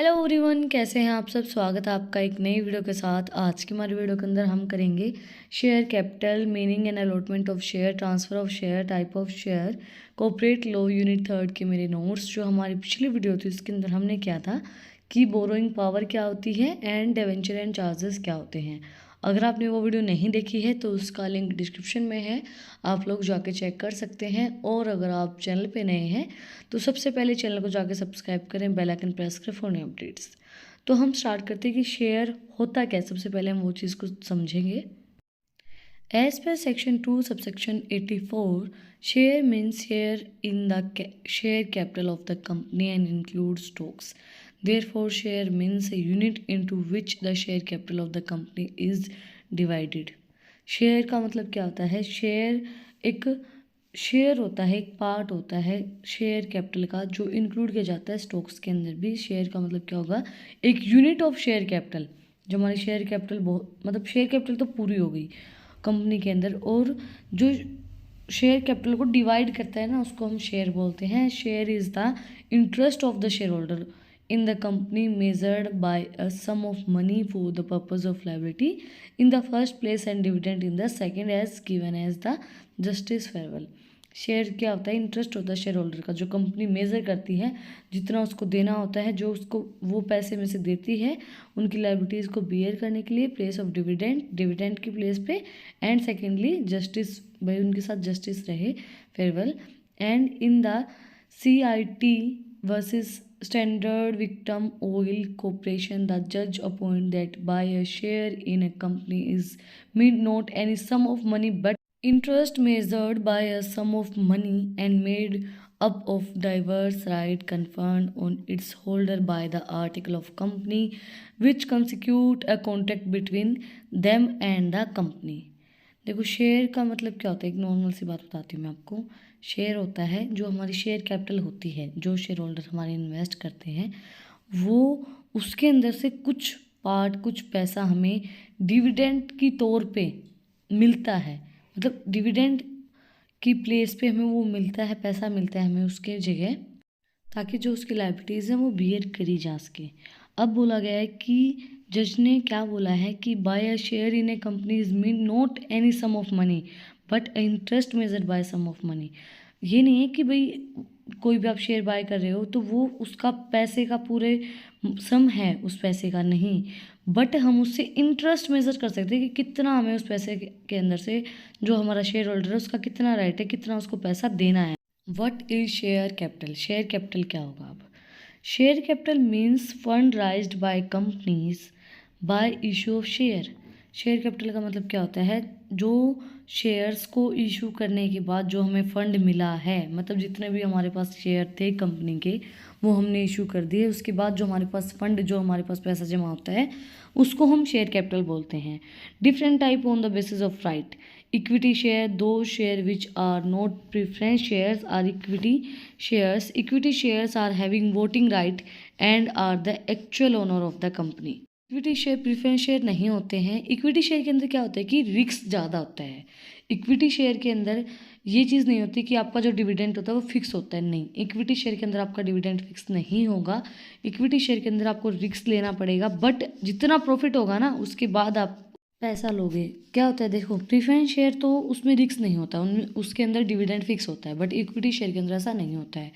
Hello everyone, कैसे हैं आप सब। स्वागत है आपका एक नई वीडियो के साथ। आज की हमारी वीडियो के अंदर हम करेंगे share capital, meaning and allotment of share, transfer of share, type of share, corporate law unit 3 के मेरे नोट्स। जो हमारी पिछली वीडियो थी उसके अंदर हमने क्या था कि बोरोइंग पावर क्या होती है एंड डिवेंचर एंड चार्जेस क्या होते हैं। अगर आपने वो वीडियो नहीं देखी है तो उसका लिंक डिस्क्रिप्शन में है, आप लोग जाके चेक कर सकते हैं। और अगर आप चैनल पे नए हैं तो सबसे पहले चैनल को जाके सब्सक्राइब करें, बेल आइकन प्रेस करें फॉर न्यू अपडेट्स। तो हम स्टार्ट करते हैं कि शेयर होता क्या है। सबसे पहले हम वो चीज़ को समझेंगे। As per section 2 subsection 84, share means share in the share capital of the company and include stocks. Therefore, share means a unit into which the share capital of the company is divided. Share का मतलब क्या होता है? Share एक share होता है, एक part होता है शेयर कैपिटल का जो इंक्लूड किया जाता है स्टॉक्स के अंदर भी। शेयर का मतलब क्या होगा? एक यूनिट ऑफ शेयर कैपिटल। जो हमारी शेयर कैपिटल बहुत मतलब शेयर कैपिटल तो पूरी हो गई कंपनी के अंदर, और जो शेयर कैपिटल को डिवाइड करता है ना उसको हम शेयर बोलते हैं। Share is the interest of the share holder in the company measured by a sum of money for the purpose of liability in the first place and dividend in the second as given as the justice farewell। Share क्या होता है? Interest होता है share holder का, जो company measure करती है जितना उसको देना होता है, जो उसको वो पैसे में से देती है उनकी लाइबिलिटीज़ को बियर करने के लिए, प्लेस ऑफ डिविडेंड, डिविडेंड की प्लेस पे, एंड सेकेंडली जस्टिस, भाई उनके साथ जस्टिस रहे, farewell. And in the CIT versus Standard Victim Oil Corporation, the judge appointed that buy a share in a company is mean not any sum of money but interest measured by a sum of money and made up of diverse right conferred on its holder by the article of company which constitute a contract between them and the company। देखो, share का मतलब क्या होता है? एक normal सी बात बताती हूँ मैं आपको। शेयर होता है जो हमारी शेयर कैपिटल होती है, जो शेयर होल्डर हमारे इन्वेस्ट करते हैं, वो उसके अंदर से कुछ पार्ट, कुछ पैसा हमें डिविडेंड की तौर पे मिलता है। मतलब डिविडेंड की प्लेस पे हमें वो मिलता है, पैसा मिलता है हमें उसके जगह, ताकि जो उसकी लाइबिलिटीज़ हैं वो बियर करी जा सके। अब बोला गया है कि जज ने क्या बोला है कि by a share in a company is mean not any sum of money but interest measured by sum of money. ये नहीं है कि भाई कोई भी आप शेयर बाय कर रहे हो तो वो उसका पैसे का पूरे सम है उस पैसे का, नहीं, बट हम उससे इंटरेस्ट मेजर कर सकते हैं कि कितना हमें उस पैसे के अंदर से, जो हमारा शेयर होल्डर है उसका कितना राइट है, कितना उसको पैसा देना है। What is share capital? Share capital क्या होगा? अब share capital means fund राइज्ड by companies by issue of share. Share capital का मतलब क्या होता है? जो शेयर्स को इशू करने के बाद जो हमें फंड मिला है, मतलब जितने भी हमारे पास शेयर थे कंपनी के वो हमने इशू कर दिए, उसके बाद जो हमारे पास फंड, जो हमारे पास पैसा जमा होता है उसको हम शेयर कैपिटल बोलते हैं। Different type on the basis of right. Equity share, those share which are not preference shares are equity shares. Equity shares are having voting right and are the actual owner of the company. Equity share preference share नहीं होते हैं। Equity share के अंदर क्या होता है कि risk ज़्यादा होता है। इक्विटी शेयर के अंदर ये चीज़ नहीं होती कि आपका जो डिविडेंड होता है वो फिक्स होता है, नहीं, इक्विटी शेयर के अंदर आपका डिविडेंड फिक्स नहीं होगा। इक्विटी शेयर के अंदर आपको रिस्क लेना पड़ेगा, बट जितना प्रॉफिट होगा ना उसके बाद आप पैसा लोगे। क्या होता है? देखो, प्रेफरेंस शेयर तो उसमें रिस्क नहीं होता, उनमें उसके अंदर डिविडेंड फिक्स होता है, बट इक्विटी शेयर के अंदर ऐसा नहीं होता है।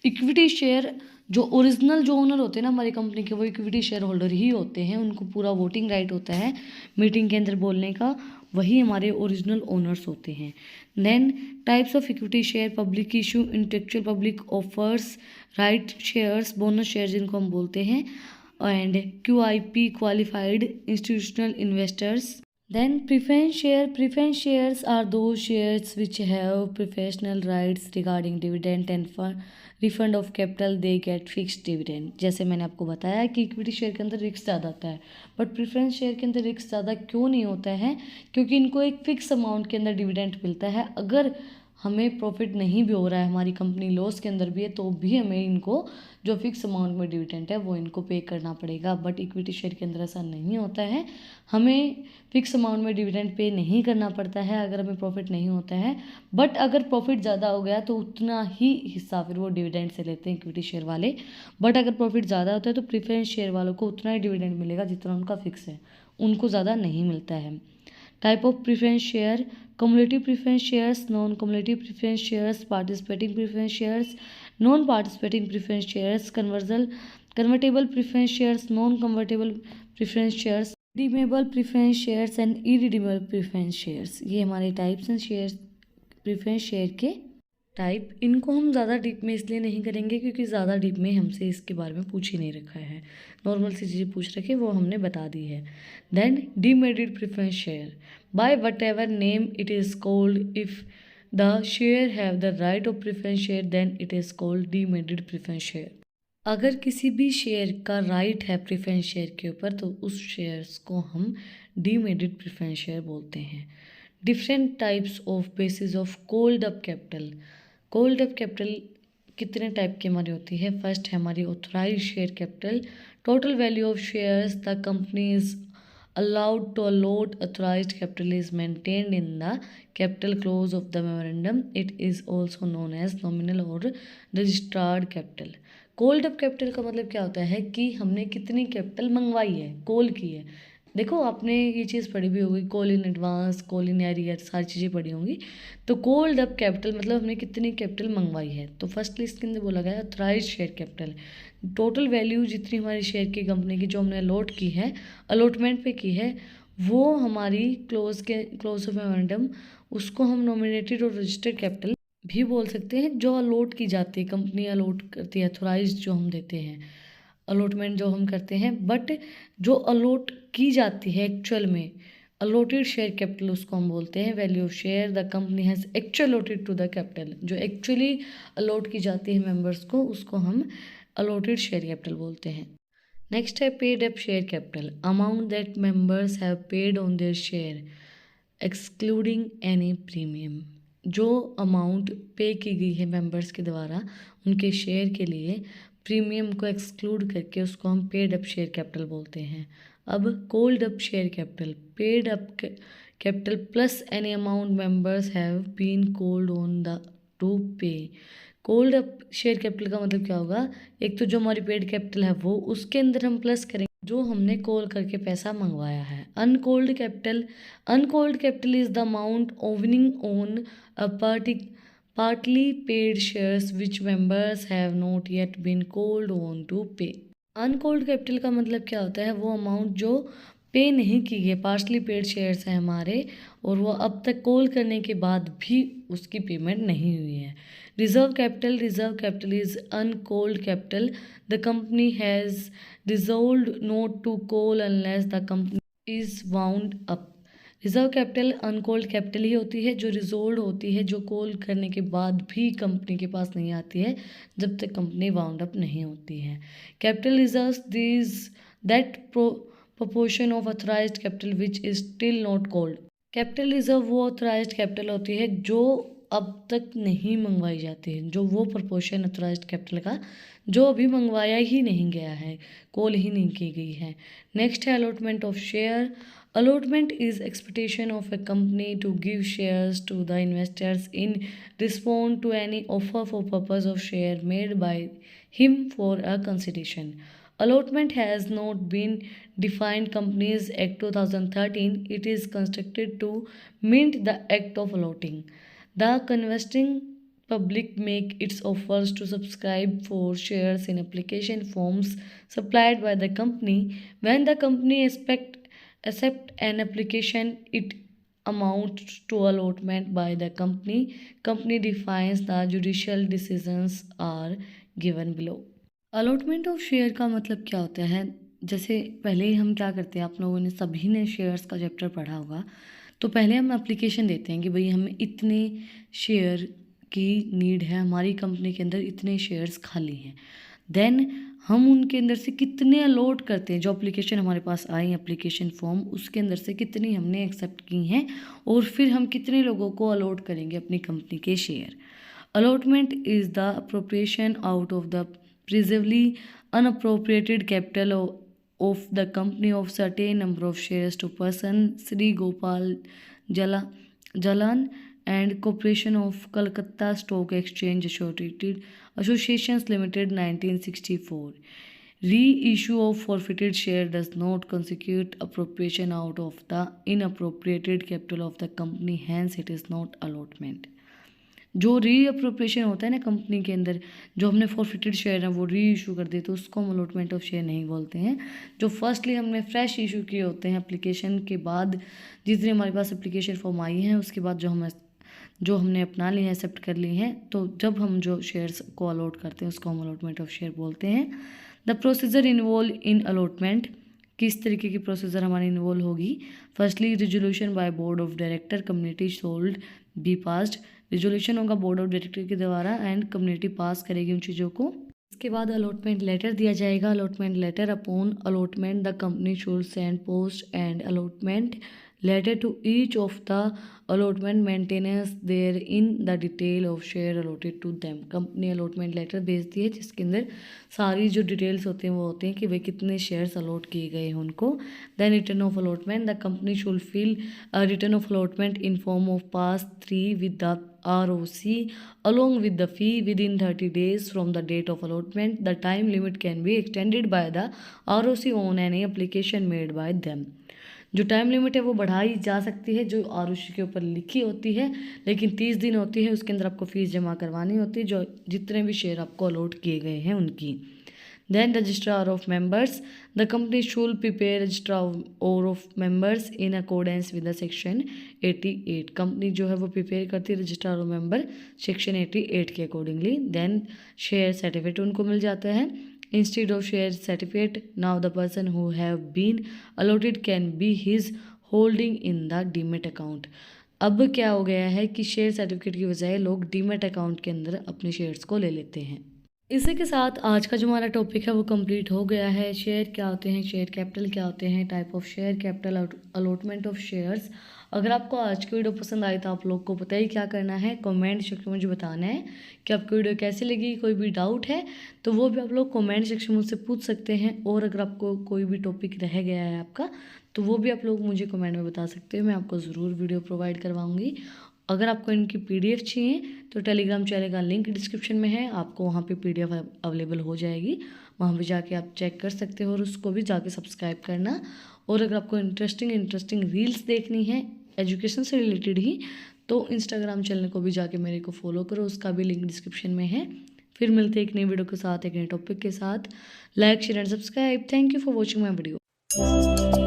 इक्विटी शेयर जो ओरिजिनल जो ओनर होते हैं ना हमारी कंपनी के, वो इक्विटी शेयर होल्डर ही होते हैं, उनको पूरा वोटिंग राइट होता है मीटिंग के अंदर बोलने का, वही हमारे ओरिजिनल ओनर्स होते हैं। Then types of equity share, public issue, intellectual public offers, right shares, bonus share जिनको हम बोलते हैं, and QIP qualified institutional investors। Then preference shares are those shares which have professional rights regarding dividend and refund of capital, they get fixed dividend। जैसे मैंने आपको बताया कि equity share के अंदर रिस्क ज़्यादा होता है, बट प्रेफरेंस शेयर के अंदर रिस्क ज़्यादा क्यों नहीं होता है? क्योंकि इनको एक फिक्स अमाउंट के अंदर डिविडेंड मिलता है। अगर हमें प्रॉफिट नहीं भी हो रहा है, हमारी कंपनी लॉस के अंदर भी है, तो भी हमें इनको जो फिक्स अमाउंट में डिविडेंड है वो इनको पे करना पड़ेगा। बट इक्विटी शेयर के अंदर ऐसा नहीं होता है, हमें फिक्स अमाउंट में डिविडेंड पे नहीं करना पड़ता है अगर हमें प्रॉफिट नहीं होता है। बट अगर प्रॉफिट ज़्यादा हो गया तो उतना ही हिस्सा फिर वो डिविडेंड से लेते हैं इक्विटी शेयर वाले। बट अगर प्रॉफिट ज़्यादा होता है तो प्रेफरेंस शेयर वालों को उतना ही डिविडेंड मिलेगा जितना उनका फिक्स है, उनको ज़्यादा नहीं मिलता है। Type of preference share: cumulative preference shares, non-cumulative preference shares, participating preference shares, non-participating preference shares, convertible preference shares, non-convertible preference shares, redeemable preference shares and irredeemable preference shares। ये हमारे टाइप्स हैं share preference share के type. इनको हम ज़्यादा deep में इसलिए नहीं करेंगे क्योंकि ज़्यादा डीप में हमसे इसके बारे में पूछ ही नहीं रखा है, नॉर्मल सी चीज़ें पूछ रखे वो हमने बता दी है। Then demerited preference share: by whatever name it is called, if the share have the right of preference share then it is called demerited preference share. अगर किसी भी शेयर का राइट है प्रेफरेंस शेयर के ऊपर तो उस shares को हम डीमेरिटेड प्रेफरेंस शेयर बोलते हैं। Different types of basis of called up capital: called up capital कितने टाइप की हमारी होती है? फर्स्ट है हमारी authorised share capital: total value of shares the company is allowed to allot authorised capital is maintained in the capital clause of the memorandum. It is also known as nominal और registered capital. Called up capital का मतलब क्या होता है कि हमने कितनी capital मंगवाई है, कॉल की है। देखो आपने ये चीज़ पढ़ी भी होगी, call in advance, call in arrear, सारी चीज़ें पढ़ी होंगी। तो कोल्ड अप कैपिटल मतलब हमने कितनी कैपिटल मंगवाई है। तो फर्स्ट लिस्ट के अंदर बोला गया authorised share capital, total value जितनी हमारी शेयर की कंपनी की जो हमने अलॉट की है, अलॉटमेंट पे की है, वो हमारी क्लोज ऑफ मेमोरेंडम, उसको हम नॉमिनेटेड और रजिस्टर्ड कैपिटल भी बोल सकते हैं, जो अलॉट की जाती है, कंपनी अलॉट करती है, ऑथराइज्ड जो हम देते हैं, अलॉटमेंट जो हम करते हैं। बट जो अलॉट की जाती है एक्चुअल में, अलॉटेड शेयर कैपिटल उसको हम बोलते हैं value of share the company has actual allotted to the capital. जो एक्चुअली अलॉट की जाती है मेंबर्स को, उसको हम अलॉटेड शेयर कैपिटल बोलते हैं। नेक्स्ट है paid up share capital: amount that members have paid on their share excluding any premium. जो अमाउंट पे की गई है मेंबर्स के द्वारा उनके शेयर के लिए, प्रीमियम को एक्सक्लूड करके, उसको हम पेड अप शेयर कैपिटल बोलते हैं। अब called up share capital: paid up capital plus any amount members have been called on the to pay. Called up share capital का मतलब क्या होगा? एक तो जो हमारी पेड कैपिटल है वो, उसके अंदर हम प्लस करेंगे जो हमने कॉल करके पैसा मंगवाया है। Uncalled capital: uncalled capital is the amount owning on a partly paid shares which members have not yet been called on to pay। Uncalled capital का मतलब क्या होता है? वो अमाउंट जो पे नहीं की गई, पार्शली पेड शेयर्स हैं हमारे और वो अब तक कॉल करने के बाद भी उसकी पेमेंट नहीं हुई है। Reserve capital: reserve capital is uncalled capital the company has resolved not to call unless the company is wound up. Reserve capital uncalled capital ही होती है जो रिजोल्व होती है, जो कॉल करने के बाद भी कंपनी के पास नहीं आती है जब तक कंपनी वाउंड अप नहीं होती है। Capital reserves these that proportion of authorized capital which is still not called। Capital reserve वो ऑथराइज्ड कैपिटल होती है जो अब तक नहीं मंगवाई जाती है, जो वो प्रोपोर्शन ऑथराइज्ड कैपिटल का जो अभी मंगवाया ही नहीं गया है, कॉल ही नहीं की गई है। नेक्स्ट है allotment of share: allotment is expectation of a company to give shares to the investors in response to any offer for purpose of share made by him for a consideration। Allotment has not been defined Companies Act 2013. It is constructed to mint the act of allotting। The investing public make its offers to subscribe for shares in application forms supplied by the company। When the company accept an application, it amounts to allotment by the company। Company defines the judicial decisions are given below। Allotment of share का मतलब क्या होता है? जैसे पहले ही हम क्या करते हैं, आप लोगों ने सभी ने शेयर्स का चैप्टर पढ़ा होगा, तो पहले हम एप्लीकेशन देते हैं कि भाई हमें इतने शेयर की नीड है, हमारी कंपनी के अंदर इतने शेयर्स खाली हैं। देन हम उनके अंदर से कितने अलॉट करते हैं, जो एप्लीकेशन हमारे पास आई एप्लीकेशन फॉर्म उसके अंदर से कितनी हमने एक्सेप्ट की हैं और फिर हम कितने लोगों को अलॉट करेंगे अपनी कंपनी के share. Allotment is the appropriation out of the previously unappropriated capital of the company of certain number of shares to person Sri Gopal Jalan and Corporation of Calcutta Stock Exchange Associations Limited 1964. Reissue of forfeited share does not constitute appropriation out of the inappropriated capital of the company, hence it is not allotment. जो reappropriation होता है ना company के अंदर, जो हमने forfeited share है वो री इशू कर देते, तो उसको हम अलॉटमेंट ऑफ शेयर नहीं बोलते हैं। जो फर्स्टली हमने फ्रेश इशू किए होते हैं एप्लीकेशन के बाद, जितने हमारे पास एप्लीकेशन फॉर्म आई हैं उसके बाद जो हमने अपना लिए हैं एक्सेप्ट कर लिए हैं, तो जब हम जो शेयर्स को अलॉट करते हैं उसको हम अलॉटमेंट ऑफ शेयर बोलते हैं। The procedure involve in allotment, किस तरीके की प्रोसीजर हमारी इन्वॉल्व होगी। Firstly resolution by board of director community sold be passed, resolution होगा बोर्ड ऑफ डायरेक्टर के द्वारा एंड कम्युनिटी पास करेगी उन चीज़ों को। इसके बाद अलॉटमेंट लेटर दिया जाएगा। Allotment letter upon allotment the company should send post and allotment letter to each of the allotment maintenance there in the detail of share allotted to them. Company allotment letter भेजती है जिसके अंदर सारी जो details होते हैं वो होते हैं कि वे कितने शेयर्स अलॉट किए गए हैं उनको। Then return of allotment, the company should fill return of allotment in form of PAS 3 with the ROC along with the fee within 30 days from the date of allotment. The time limit can be extended by the ROC on any application made by them. जो time limit है वो बढ़ाई जा सकती है जो ROC के ऊपर लिखी होती है, लेकिन 30 दिन होती है, उसके अंदर आपको फीस जमा करवानी होती है जो जितने भी शेयर आपको अलॉट किए गए हैं उनकी। Then registrar of members, the company should prepare registrar of members in accordance with the section 88. Company जो है वो प्रिपेयर करती है रजिस्ट्रार ऑफ मेंबर सेक्शन 88 के अकॉर्डिंगली। देन शेयर सर्टिफिकेट उनको मिल जाता है। Instead of share certificate, now the person who have been allotted can be his holding in the demat account. अब क्या हो गया है कि शेयर सर्टिफिकेट की बजाय लोग डीमेट अकाउंट के अंदर अपने शेयर्स को ले लेते हैं। इसी के साथ आज का जो हमारा टॉपिक है वो कंप्लीट हो गया है। शेयर क्या होते हैं, शेयर कैपिटल क्या होते हैं, type of share capital, allotment of shares. अगर आपको आज की वीडियो पसंद आई तो आप लोग को पता ही क्या करना है, कमेंट सेक्शन में मुझे बताना है कि आपको वीडियो कैसी लगी। कोई भी डाउट है तो वो भी आप लोग कमेंट सेक्शन में मुझसे पूछ सकते हैं, और अगर आपको कोई भी टॉपिक रह गया है आपका तो वो भी आप लोग मुझे कमेंट में बता सकते हो, मैं आपको ज़रूर वीडियो प्रोवाइड करवाऊँगी। अगर आपको इनकी PDF चाहिए तो टेलीग्राम चैनल का लिंक डिस्क्रिप्शन में है, आपको वहाँ पे PDF अवेलेबल हो जाएगी, वहाँ पे जाके आप चेक कर सकते हो और उसको भी जाके सब्सक्राइब करना। और अगर आपको इंटरेस्टिंग रील्स देखनी है एजुकेशन से रिलेटेड ही, तो इंस्टाग्राम चैनल को भी जाके मेरे को फॉलो करो, उसका भी लिंक डिस्क्रिप्शन में है। फिर मिलते हैं एक नई वीडियो के साथ, एक नए टॉपिक के साथ। Like share and subscribe. Thank you for watching my video.